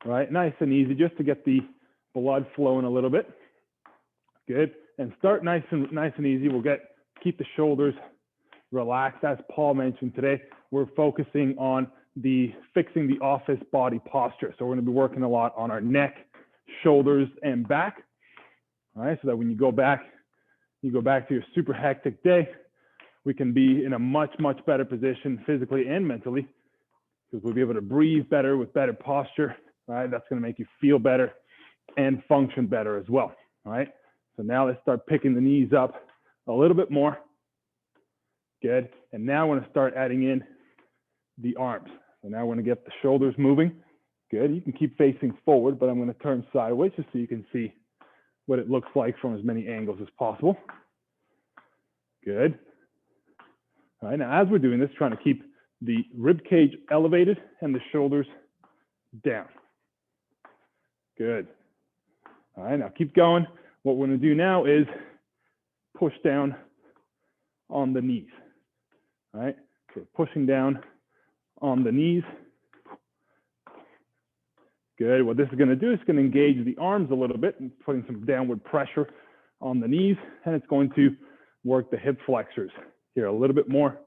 right? Nice and easy, just to get the blood flowing a little bit. Good. And start nice and easy. We'll keep the shoulders relaxed. As Paul mentioned today, we're focusing on fixing the office body posture. So we're going to be working a lot on our neck, shoulders, and back. All right, so that when you go back to your super hectic day, we can be in a much better position physically and mentally, because we'll be able to breathe better with better posture. All right, that's going to make you feel better and function better as well. All right, so now let's start picking the knees up a little bit more. Good. And now I want to start adding in the arms. So now I want to get the shoulders moving. Good. You can keep facing forward, but I'm going to turn sideways just so you can see what it looks like from as many angles as possible. Good. All right, now as we're doing this, trying to keep the rib cage elevated and the shoulders down. Good. All right, now keep going. What we're going to do now is push down on the knees. All right, so pushing down on the knees. Good. What this is going to do is going to engage the arms a little bit and putting some downward pressure on the knees, and it's going to work the hip flexors here a little bit more.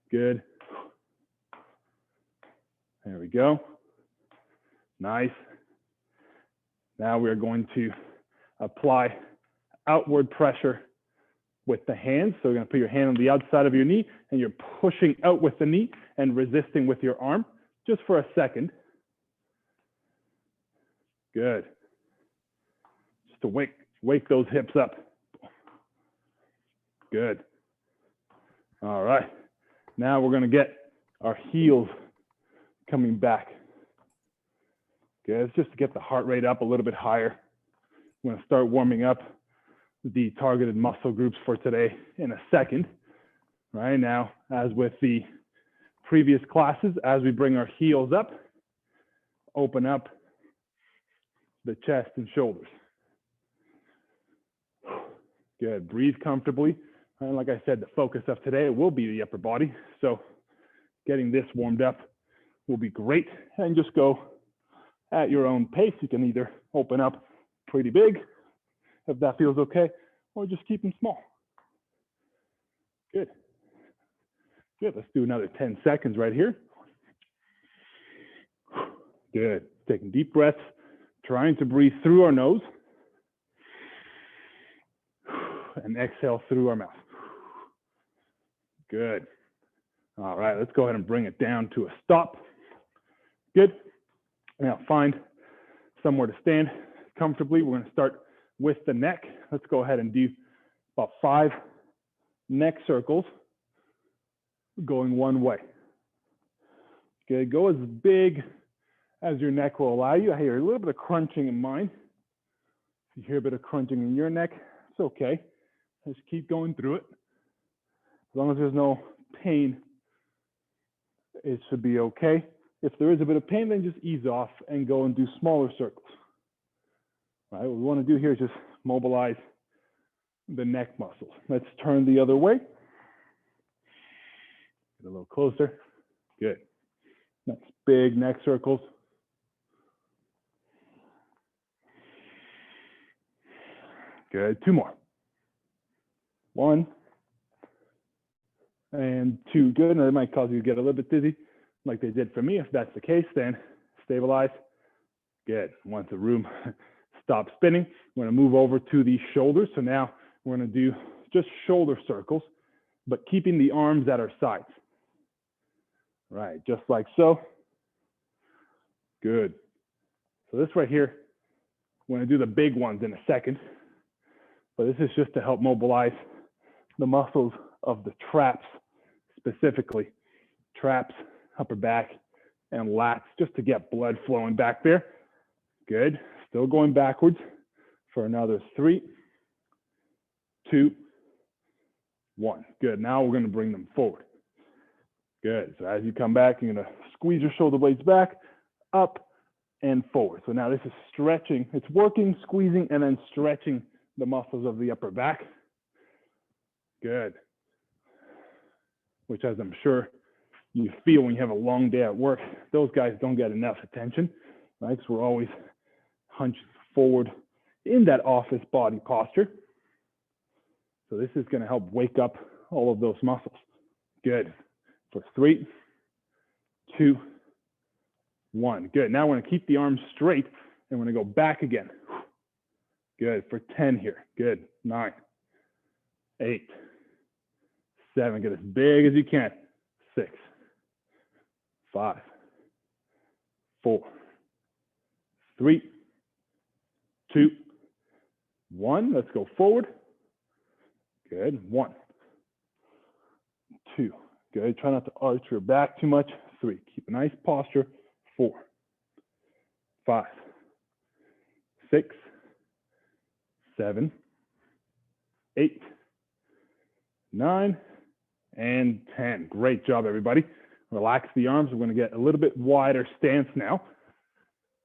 Good. There we go. Nice. Now we're going to apply outward pressure with the hands. So you're going to put your hand on the outside of your knee, and you're pushing out with the knee and resisting with your arm just for a second. Good. Just to wake those hips up. Good. All right. Now we're going to get our heels coming back. Good. It's just to get the heart rate up a little bit higher. I'm going to start warming up the targeted muscle groups for today in a second. Right now, as with the previous classes, as we bring our heels up, open up the chest and shoulders. Good. Breathe comfortably. And like I said, the focus of today will be the upper body. So getting this warmed up will be great. And just go at your own pace. You can either open up pretty big, if that feels okay, or just keep them small. Good. Good. Let's do another 10 seconds right here. Good. Taking deep breaths, trying to breathe through our nose and exhale through our mouth. Good. All right, let's go ahead and bring it down to a stop. Good. Now find somewhere to stand comfortably. We're going to start with the neck. Let's go ahead and do about 5 neck circles going one way. Good. Go as big as your neck will allow you. I hear a little bit of crunching in mine. If you hear a bit of crunching in your neck, it's okay. Just keep going through it. As long as there's no pain, it should be okay. If there is a bit of pain, then just ease off and go and do smaller circles. All right, what we want to do here is just mobilize the neck muscles. Let's turn the other way. Get a little closer. Good. Nice big neck circles. Good. 2 more. 1 and 2. Good. And it might cause you to get a little bit dizzy, like they did for me. If that's the case, then stabilize. Good. Once the room stops spinning, we're going to move over to the shoulders. So now we're going to do just shoulder circles, but keeping the arms at our sides. Right, just like so. Good. So this right here, we're going to do the big ones in a second, but this is just to help mobilize the muscles of the traps, specifically traps, upper back, and lats, just to get blood flowing back there. Good. Still going backwards for another 3, 2, 1. Good. Now we're going to bring them forward. Good. So as you come back, you're going to squeeze your shoulder blades back, up, and forward. So now this is stretching. It's working, squeezing, and then stretching the muscles of the upper back. Good. Which, as I'm sure you feel when you have a long day at work, those guys don't get enough attention. right? Because we're always hunched forward in that office body posture. So this is going to help wake up all of those muscles. Good. For 3, 2, 1. Good. Now we're going to keep the arms straight and we're going to go back again. Good. For 10 here. Good. 9, 8, 7. Get as big as you can. 6, 5, 4, 3, 2, 1. Let's go forward. Good. 1, 2. Good. Try not to arch your back too much. 3. Keep a nice posture. 4, 5, 6, 7, 8, 9, and 10. Great job, everybody. Relax the arms. We're going to get a little bit wider stance now.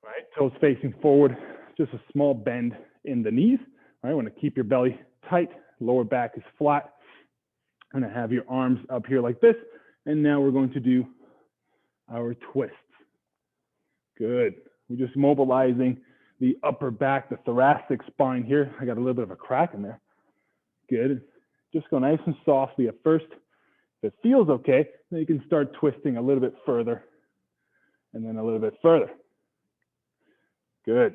Right, toes facing forward. Just a small bend in the knees. All right, want to keep your belly tight. Lower back is flat. I'm going to have your arms up here like this. And now we're going to do our twists. Good. We're just mobilizing the upper back, the thoracic spine here. I got a little bit of a crack in there. Good. Just go nice and softly at first. If it feels okay, then you can start twisting a little bit further and then a little bit further. Good.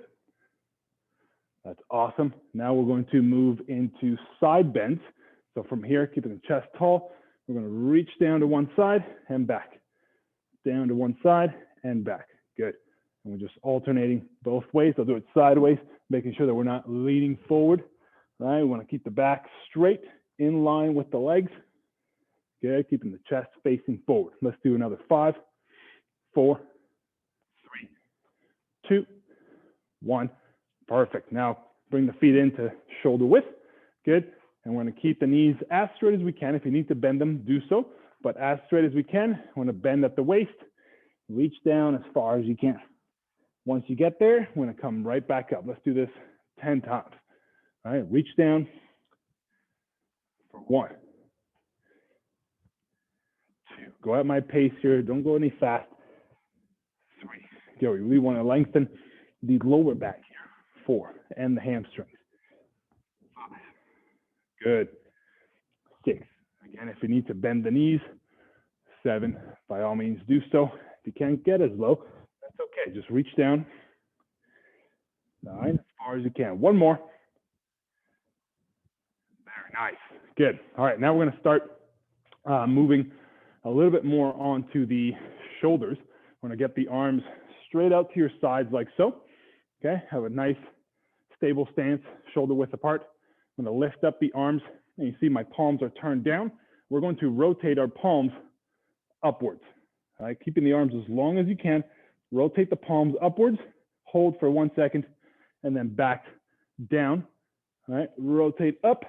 That's awesome. Now we're going to move into side bends. So from here, keeping the chest tall, we're going to reach down to one side and back. Down to one side and back. Good. And we're just alternating both ways. I'll do it sideways, making sure that we're not leaning forward. Right? We want to keep the back straight in line with the legs. Good. Keeping the chest facing forward. Let's do another 5, 4, 3, 2, 1. Perfect. Now bring the feet into shoulder width. Good. And we're going to keep the knees as straight as we can. If you need to bend them, do so. But as straight as we can, we're going to bend at the waist. Reach down as far as you can. Once you get there, we're going to come right back up. Let's do this 10 times. All right. Reach down for 1, 2. Go at my pace here. Don't go any fast. 3. Good. We really want to lengthen the lower back here. 4. And the hamstrings. 5. Good. 6. Again, if you need to bend the knees. 7. By all means, do so. If you can't get as low, that's okay. Just reach down. 9. As far as you can. 1 more. Very nice. Good. All right. Now we're going to start moving a little bit more onto the shoulders. We're going to get the arms straight out to your sides like so. Okay. Have a nice stable stance, shoulder width apart. I'm going to lift up the arms, and you see my palms are turned down. We're going to rotate our palms upwards. All right, keeping the arms as long as you can. Rotate the palms upwards, hold for 1 second, and then back down. All right, rotate up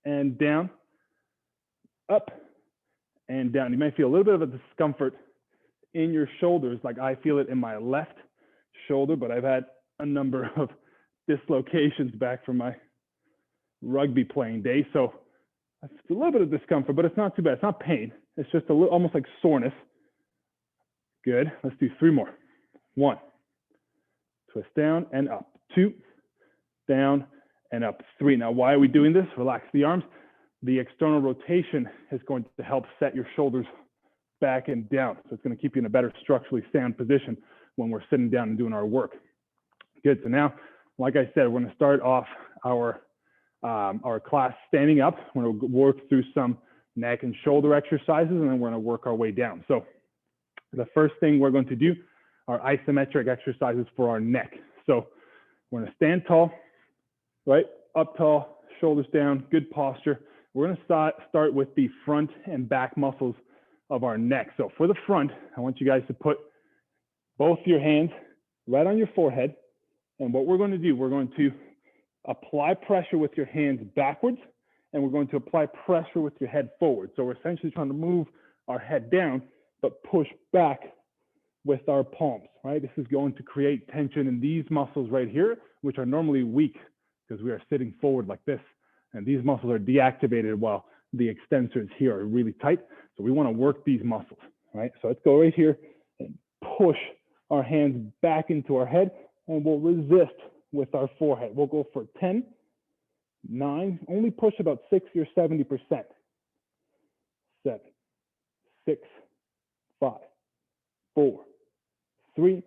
and down, up and down. You might feel a little bit of a discomfort in your shoulders, like I feel it in my left shoulder, but I've had a number of dislocations back from my rugby playing days. So it's a little bit of discomfort, but it's not too bad. It's not pain. It's just a little, almost like soreness. Good. Let's do 3 more. 1. Twist down and up. 2. Down and up. 3. Now, why are we doing this? Relax the arms. The external rotation is going to help set your shoulders back and down. So it's going to keep you in a better structurally sound position when we're sitting down and doing our work. Good. So now, like I said, we're going to start off our class standing up. We're going to work through some neck and shoulder exercises, and then we're going to work our way down. So the first thing we're going to do are isometric exercises for our neck. So we're going to stand tall, right? Up tall, shoulders down, good posture. We're going to start with the front and back muscles of our neck. So for the front, I want you guys to put both your hands right on your forehead. And what we're going to do, we're going to apply pressure with your hands backwards, and we're going to apply pressure with your head forward. So we're essentially trying to move our head down, but push back with our palms, right? This is going to create tension in these muscles right here, which are normally weak because we are sitting forward like this. And these muscles are deactivated while the extensors here are really tight. So we want to work these muscles, right? So let's go right here and push our hands back into our head, and we'll resist with our forehead. We'll go for 10, 9, only push about 60 or 70%. 7, 6, 5, 4, 3,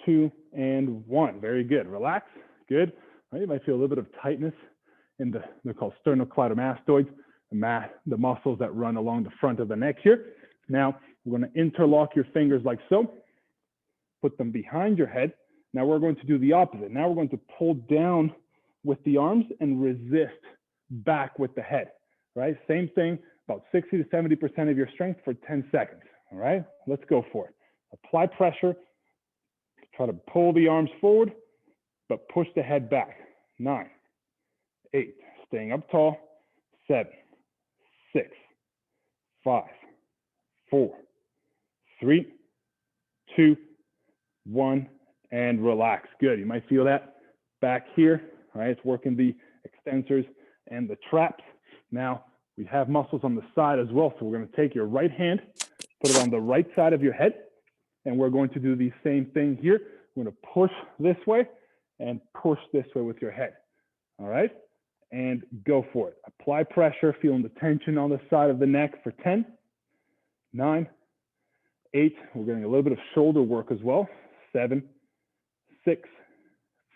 2, and 1. Very good. Relax. Good. Right, you might feel a little bit of tightness in they're called sternocleidomastoids, the muscles that run along the front of the neck here. Now, we're going to interlock your fingers like so. Put them behind your head. Now we're going to do the opposite. Now we're going to pull down with the arms and resist back with the head, right? Same thing, about 60 to 70% of your strength for 10 seconds, all right? Let's go for it. Apply pressure. Try to pull the arms forward, but push the head back. 9, 8, staying up tall. 7, 6, 5, 4, 3, 2, 1, and relax. Good. You might feel that back here. All right, it's working the extensors and the traps. Now we have muscles on the side as well. So we're going to take your right hand, put it on the right side of your head, and we're going to do the same thing here. We're going to push this way and push this way with your head. All right, and go for it. Apply pressure, feeling the tension on the side of the neck for 10, 9, 8. We're getting a little bit of shoulder work as well. 7, 6,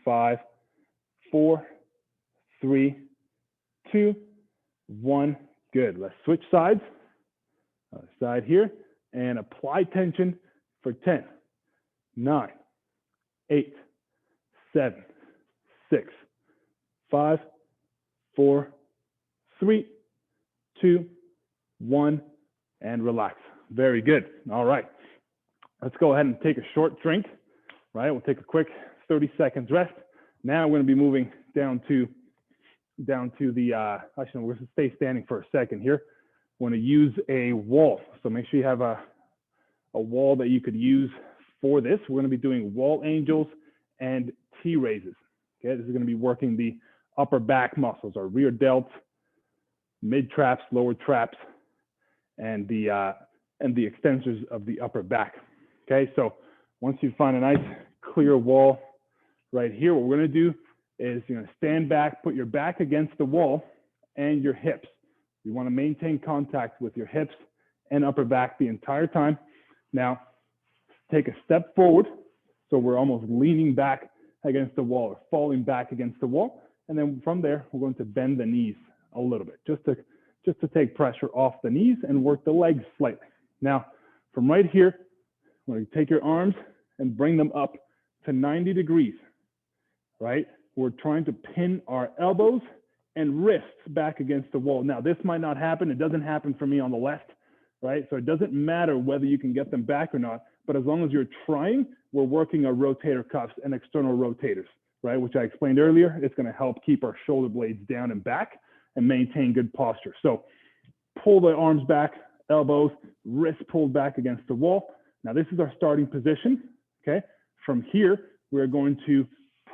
5, 4, 3, 2, 1. Good. Let's switch sides. Other side here, and apply tension for 10, 9, 8, 7, 6, 5, 4, 3, 2, 1, and relax. Very good. All right. Let's go ahead and take a short drink, right? We'll take a quick 30 seconds rest. Now we're going to be moving down to the, actually, we're going to stay standing for a second here. We want to use a wall. So make sure you have a wall that you could use for this. We're going to be doing wall angels and T raises. Okay, this is going to be working the upper back muscles, our rear delts, mid traps, lower traps, and the extensors of the upper back. Okay, so once you find a nice clear wall right here, what we're going to do is you're going to stand back, put your back against the wall and your hips. You want to maintain contact with your hips and upper back the entire time. Now, take a step forward. So we're almost leaning back against the wall or falling back against the wall. And then from there, we're going to bend the knees a little bit just to take pressure off the knees and work the legs slightly. Now, from right here, we're going to take your arms and bring them up to 90 degrees, right? We're trying to pin our elbows and wrists back against the wall. Now, this might not happen. It doesn't happen for me on the left, right? So it doesn't matter whether you can get them back or not, but as long as you're trying, we're working our rotator cuffs and external rotators, right? Which I explained earlier. It's going to help keep our shoulder blades down and back and maintain good posture. So pull the arms back, elbows, wrists pulled back against the wall. Now, this is our starting position, okay? From here, we're going to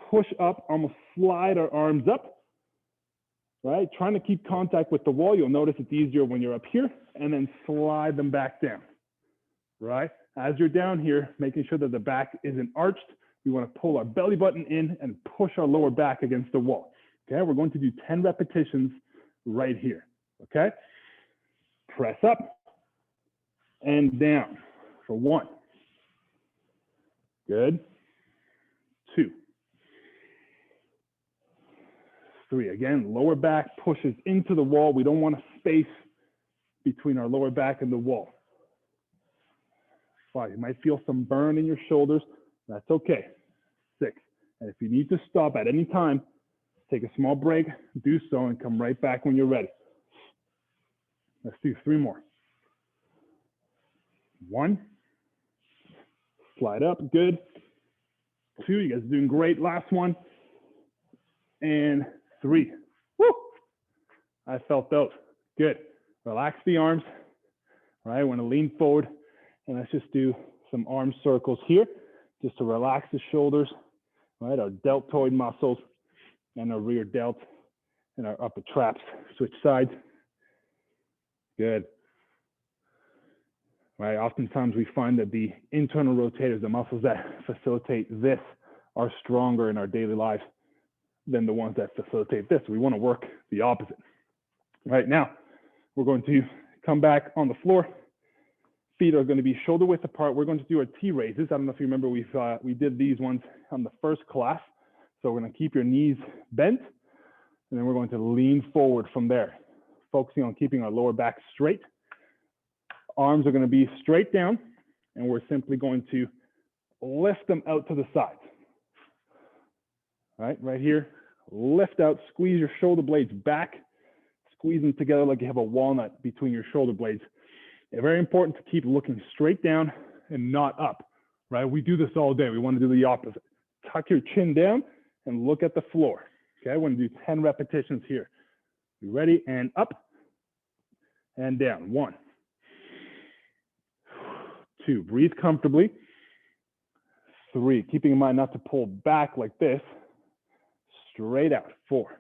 push up, almost slide our arms up, right? Trying to keep contact with the wall. You'll notice it's easier when you're up here, and then slide them back down, right? As you're down here, making sure that the back isn't arched, we want to pull our belly button in and push our lower back against the wall, okay? We're going to do 10 repetitions right here, okay? Press up and down for 1. Good. 2. 3. Again, lower back pushes into the wall. We don't want a space between our lower back and the wall. 5. You might feel some burn in your shoulders. That's okay. 6. And if you need to stop at any time, take a small break, do so, and come right back when you're ready. Let's do 3 more. 1. Slide up. Good. 2. You guys are doing great. Last one. And 3. Woo! I felt those. Good. Relax the arms. All right, I want to lean forward. And let's just do some arm circles here, just to relax the shoulders, right? Our deltoid muscles and our rear delt and our upper traps. Switch sides. Good. right? Oftentimes we find that the internal rotators, the muscles that facilitate this, are stronger in our daily lives than the ones that facilitate this. We want to work the opposite. Right now, we're going to come back on the floor. Feet are going to be shoulder width apart. We're going to do our T raises. I don't know if you remember, we did these ones on the first class. So we're going to keep your knees bent, and then we're going to lean forward from there, focusing on keeping our lower back straight. Arms are going to be straight down, and we're simply going to lift them out to the sides. All right, right here, lift out, squeeze your shoulder blades back, squeeze them together like you have a walnut between your shoulder blades. It's very important to keep looking straight down and not up, right? We do this all day. We want to do the opposite. Tuck your chin down and look at the floor. Okay, I want to do 10 repetitions here. You ready? And up and down. 1, 2, breathe comfortably. 3, keeping in mind not to pull back like this. Straight out. 4,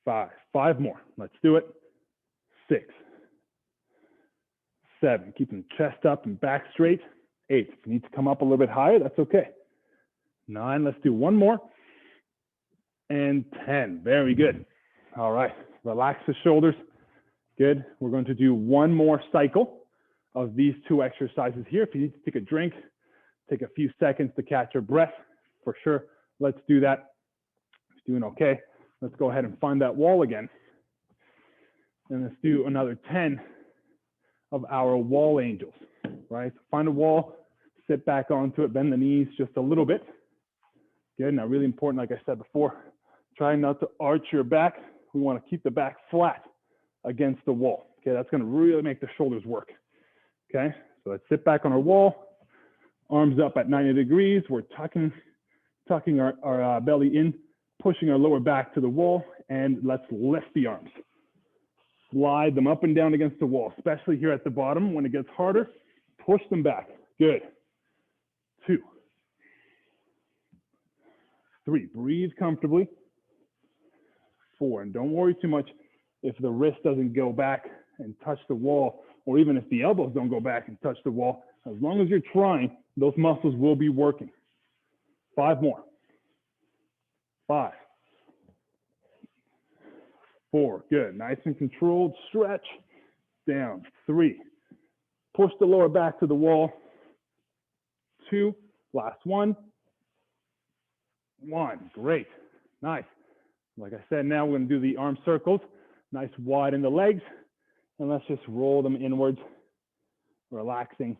5 more. Let's do it. 6, 7, keeping the chest up and back straight. 8, if you need to come up a little bit higher, that's okay. 9, let's do one more. And 10, very good. All right, relax the shoulders. Good, we're going to do one more cycle of these 2 exercises here. If you need to take a drink, take a few seconds to catch your breath, for sure, let's do that. It's doing okay. Let's go ahead and find that wall again. And let's do another 10 of our wall angels, right? Find a wall, sit back onto it, bend the knees just a little bit. Good, now really important, like I said before, try not to arch your back. We want to keep the back flat against the wall. Okay, that's going to really make the shoulders work. Okay, so let's sit back on our wall, arms up at 90 degrees. We're tucking our belly in, pushing our lower back to the wall, and let's lift the arms. Slide them up and down against the wall, especially here at the bottom. When it gets harder, push them back. Good. 2, 3, breathe comfortably. 4, and don't worry too much if the wrist doesn't go back and touch the wall, or even if the elbows don't go back and touch the wall. As long as you're trying, those muscles will be working. 5 more. 5, 4, good. Nice and controlled stretch. Down. 3, push the lower back to the wall. 2, last 1. 1, great. Nice. Like I said, now we're going to do the arm circles. Nice wide in the legs. And let's just roll them inwards, relaxing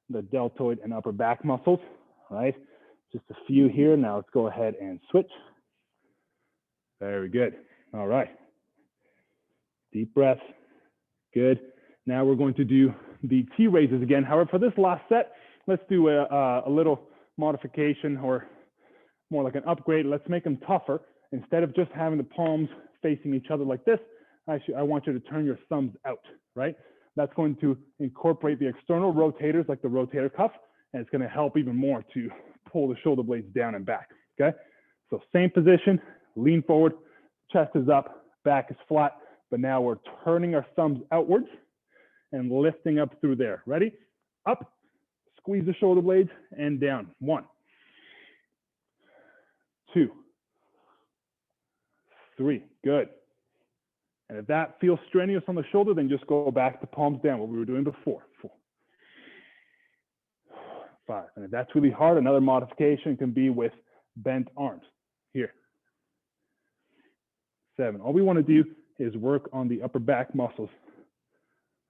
the deltoid and upper back muscles, right? Just a few here. Now let's go ahead and switch. Very good. All right. Deep breath. Good. Now we're going to do the T raises again. However, for this last set, let's do a little modification, or more like an upgrade. Let's make them tougher. Instead of just having the palms facing each other like this, actually, I want you to turn your thumbs out, right? That's going to incorporate the external rotators like the rotator cuff, and it's going to help even more to pull the shoulder blades down and back, okay? So same position, lean forward, chest is up, back is flat, but now we're turning our thumbs outwards and lifting up through there. Ready? Up, squeeze the shoulder blades, and down. 1, 2, 3, good. And if that feels strenuous on the shoulder, then just go back to palms down, what we were doing before. 4, 5, and if that's really hard, another modification can be with bent arms. Here. 7, all we want to do is work on the upper back muscles.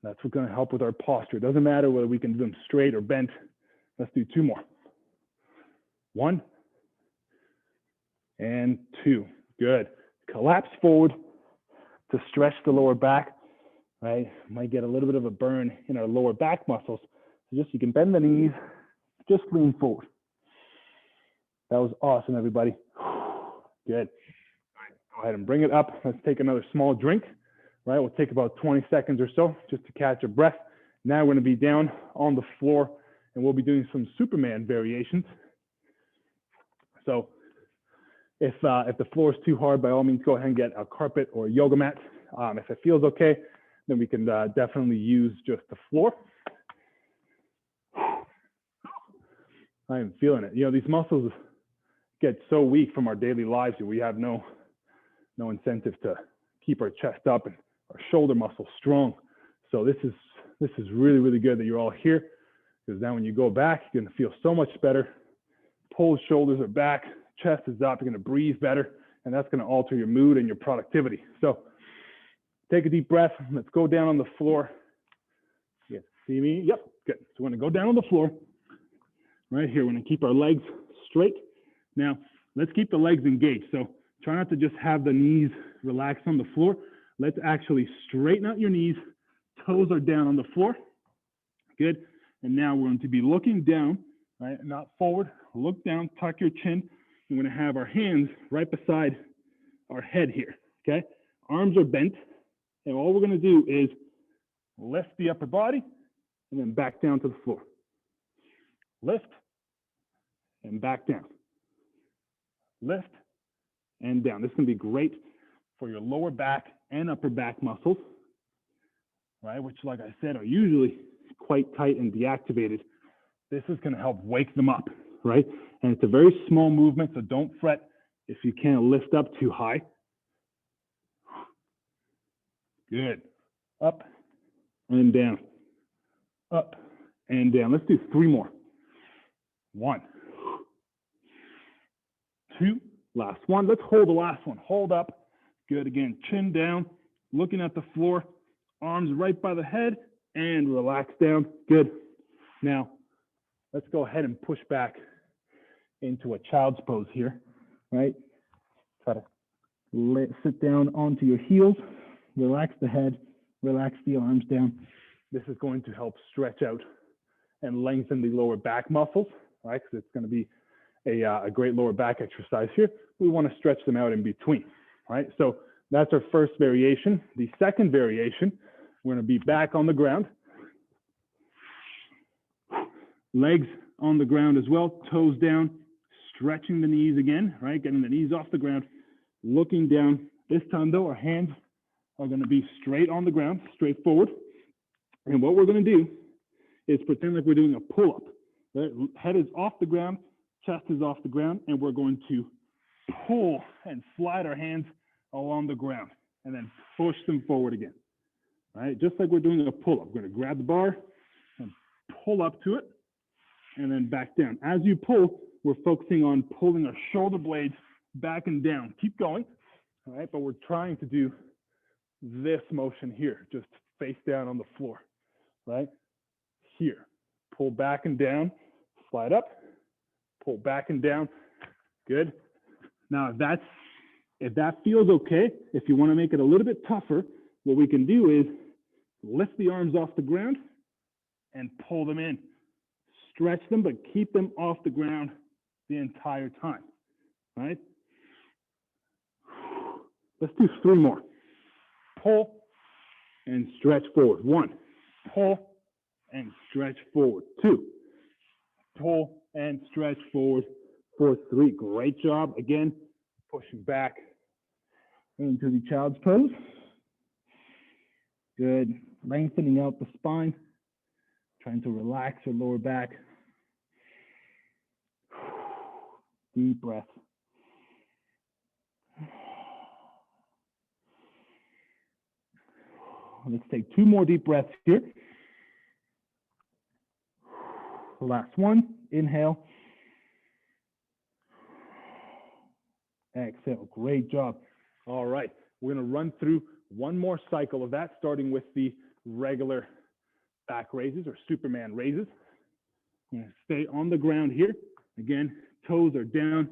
That's what's going to help with our posture. It doesn't matter whether we can do them straight or bent. Let's do 2 more. 1 and 2, good. Collapse forward to stretch the lower back, right? Might get a little bit of a burn in our lower back muscles. So just, you can bend the knees, just lean forward. That was awesome, everybody. Good. All right, go ahead and bring it up. Let's take another small drink, right? We'll take about 20 seconds or so just to catch your breath. Now we're going to be down on the floor, and we'll be doing some Superman variations. So if the floor is too hard, by all means, go ahead and get a carpet or a yoga mat. If it feels okay, then we can definitely use just the floor. I am feeling it. You know, these muscles get so weak from our daily lives that we have no incentive to keep our chest up and our shoulder muscles strong. So this is really, really good that you're all here, because now when you go back, you're gonna feel so much better. Pulled shoulders are back, chest is up, you're gonna breathe better, and that's gonna alter your mood and your productivity. So take a deep breath. Let's go down on the floor. Yeah, see me? Yep, good. So we're gonna go down on the floor. Right here, we're gonna keep our legs straight. Now, let's keep the legs engaged. So try not to just have the knees relaxed on the floor. Let's actually straighten out your knees. Toes are down on the floor. Good. And now we're going to be looking down, right? Not forward. Look down, tuck your chin. We're going to have our hands right beside our head here. Okay. Arms are bent. And all we're going to do is lift the upper body and then back down to the floor. Lift and back down. Lift and down. This is going to be great for your lower back and upper back muscles, right? Which, like I said, are usually quite tight and deactivated. This is going to help wake them up, right? And it's a very small movement, so don't fret if you can't lift up too high. Good. Up and down. Up and down. Let's do 3 more. 1, 2, last one. Let's hold the last one. Hold up. Good. Again, chin down, looking at the floor, arms right by the head, and relax down. Good. Now, let's go ahead and push back into a child's pose here, right? Try to sit down onto your heels, relax the head, relax the arms down. This is going to help stretch out and lengthen the lower back muscles, right? Because it's going to be a great lower back exercise here. We want to stretch them out in between, right? So that's our first variation. The second variation, we're going to be back on the ground. Legs on the ground as well, toes down, stretching the knees again, right? Getting the knees off the ground, looking down. This time though, our hands are going to be straight on the ground, straight forward. And what we're going to do is pretend like we're doing a pull-up. Right? Head is off the ground, chest is off the ground, and we're going to pull and slide our hands along the ground and then push them forward again. All right, just like we're doing a pull-up. We're going to grab the bar and pull up to it and then back down. As you pull, we're focusing on pulling our shoulder blades back and down. Keep going, all right, but we're trying to do this motion here, just face down on the floor, right? Here, pull back and down, slide up, pull back and down. Good. Now, if that feels okay, if you want to make it a little bit tougher, what we can do is lift the arms off the ground and pull them in. Stretch them, but keep them off the ground the entire time, right? Let's do 3 more. Pull and stretch forward. 1, pull and stretch forward. 2, pull and stretch forward for 3. Great job. Again, pushing back into the child's pose. Good. Lengthening out the spine. Trying to relax your lower back. Deep breath. Let's take 2 more deep breaths here. Last one. Inhale. Exhale. Great job. All right. We're going to run through 1 more cycle of that, starting with the regular back raises or Superman raises. I'm going to stay on the ground here. Again, toes are down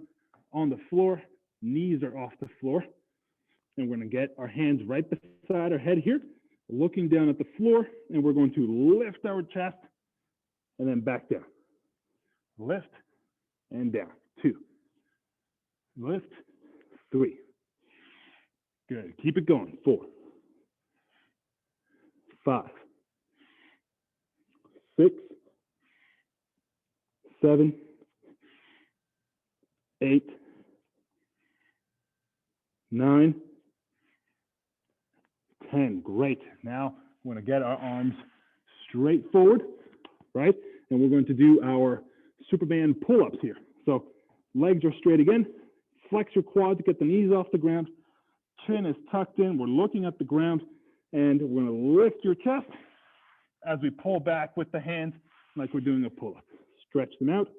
on the floor, knees are off the floor. And we're going to get our hands right beside our head here, looking down at the floor, and we're going to lift our chest and then back down. Lift and down. 2. Lift. 3. Good. Keep it going. 4. 5. 6. 7. 8. 9. 10. Great. Now We're going to get our arms straight forward, right? And we're going to do our Superband pull-ups here. So legs are straight again. Flex your quads, get the knees off the ground. Chin is tucked in. We're looking at the ground. And we're going to lift your chest as we pull back with the hands like we're doing a pull-up. Stretch them out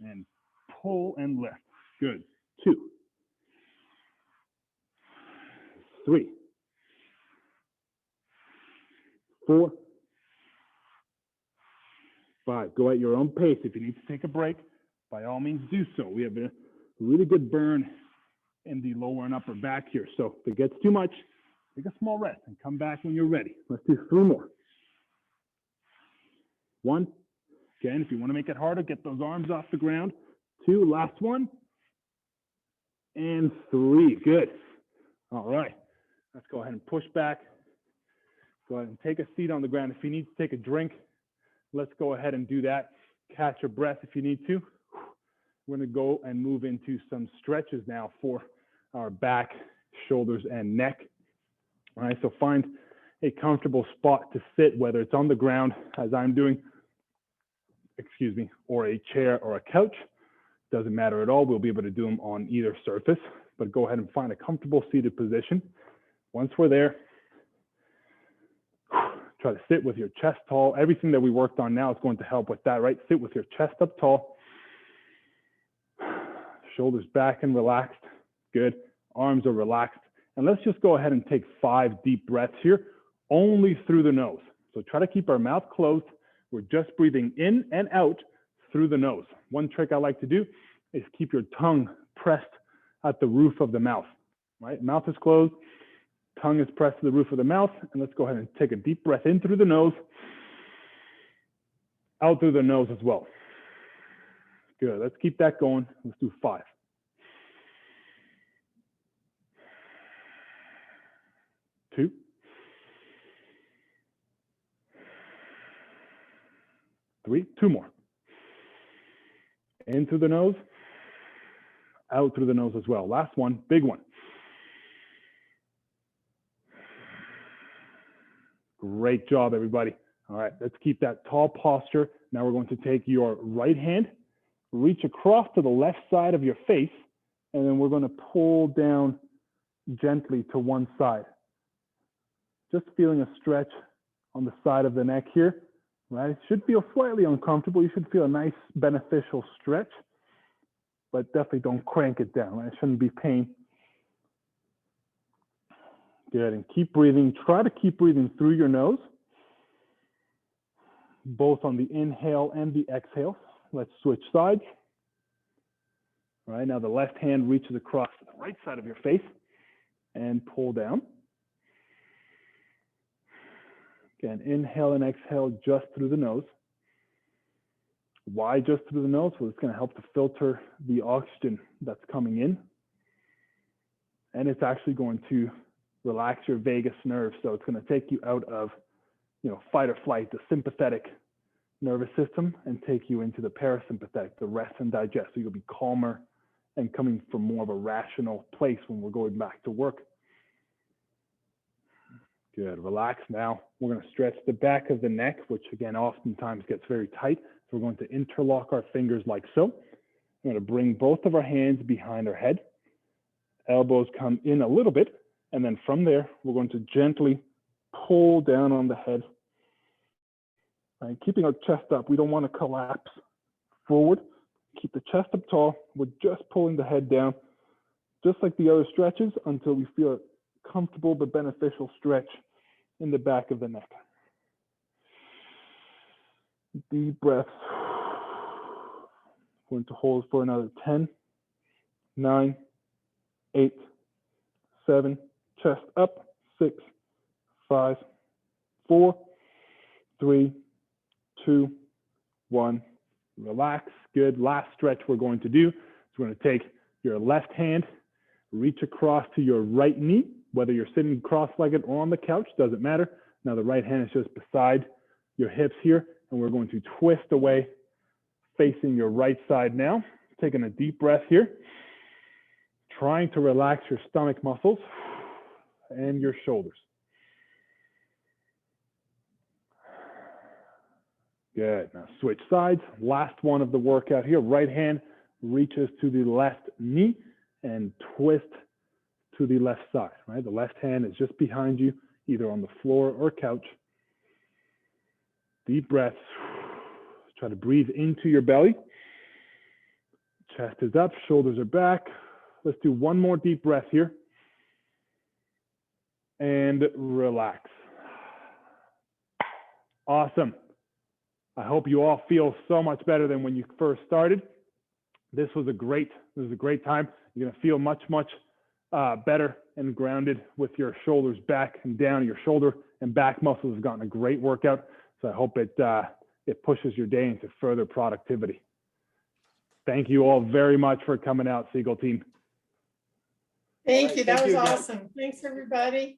and pull and lift. Good. 2, 3, 4, 5. Go at your own pace. If you need to take a break, by all means do so. We have a really good burn in the lower and upper back here. So if it gets too much, take a small rest and come back when you're ready. Let's do 3 more. 1. Again, if you want to make it harder, get those arms off the ground. 2, last one. And 3, good. All right, let's go ahead and push back. Go ahead and take a seat on the ground. If you need to take a drink, let's go ahead and do that. Catch your breath if you need to. We're going to go and move into some stretches now for our back, shoulders, and neck. All right, so find a comfortable spot to sit, whether it's on the ground, as I'm doing, excuse me, or a chair or a couch. Doesn't matter at all. We'll be able to do them on either surface, but go ahead and find a comfortable seated position. Once we're there, try to sit with your chest tall. Everything that we worked on now is going to help with that, right? Sit with your chest up tall. Shoulders back and relaxed. Good. Arms are relaxed. And let's just go ahead and take 5 deep breaths here, only through the nose. So try to keep our mouth closed. We're just breathing in and out through the nose. One trick I like to do is keep your tongue pressed at the roof of the mouth, right? Mouth is closed, tongue is pressed to the roof of the mouth. And let's go ahead and take a deep breath in through the nose, out through the nose as well. Good, let's keep that going. Let's do 5. 2. 3, 2 more. In through the nose, out through the nose as well. Last one, big one. Great job, everybody. All right, let's keep that tall posture. Now we're going to take your right hand, reach across to the left side of your face, and then we're going to pull down gently to one side. Just feeling a stretch on the side of the neck here, right? It should feel slightly uncomfortable. You should feel a nice beneficial stretch, but definitely don't crank it down, right? It shouldn't be pain. Good, and keep breathing. Try to keep breathing through your nose, both on the inhale and the exhale. Let's switch sides. All right, now the left hand reaches across to the right side of your face and pull down. Again, inhale and exhale just through the nose. Why just through the nose? Well, it's going to help to filter the oxygen that's coming in. And it's actually going to relax your vagus nerve. So it's going to take you out of, fight or flight, the sympathetic nervous system, and take you into the parasympathetic, the rest and digest. So you'll be calmer and coming from more of a rational place when we're going back to work. Good, relax now. We're going to stretch the back of the neck, which again, oftentimes gets very tight. So we're going to interlock our fingers like so. We're going to bring both of our hands behind our head. Elbows come in a little bit. And then from there, we're going to gently pull down on the head. Right, keeping our chest up. We don't want to collapse forward. Keep the chest up tall. We're just pulling the head down, just like the other stretches, until we feel a comfortable but beneficial stretch in the back of the neck. Deep breaths. We're going to hold for another 10, 9, 8, 7, chest up, 6, 5, 4, 3, 2, 1. Relax. Good. Last stretch we're going to do is we're going to take your left hand, reach across to your right knee, whether you're sitting cross-legged or on the couch, doesn't matter. Now the right hand is just beside your hips here, and we're going to twist away, facing your right side now. Taking a deep breath here, trying to relax your stomach muscles and your shoulders. Good. Now switch sides. Last one of the workout here. Right hand reaches to the left knee and twist to the left side, right? The left hand is just behind you, either on the floor or couch. Deep breaths. Try to breathe into your belly. Chest is up, shoulders are back. Let's do one more deep breath here. And relax. Awesome. I hope you all feel so much better than when you first started. This was a great time. You're gonna feel much better and grounded with your shoulders back and down. Your shoulder and back muscles have gotten a great workout. So I hope it pushes your day into further productivity. Thank you all very much for coming out, Segal team. Thank you. That was again. awesome. Thanks, everybody.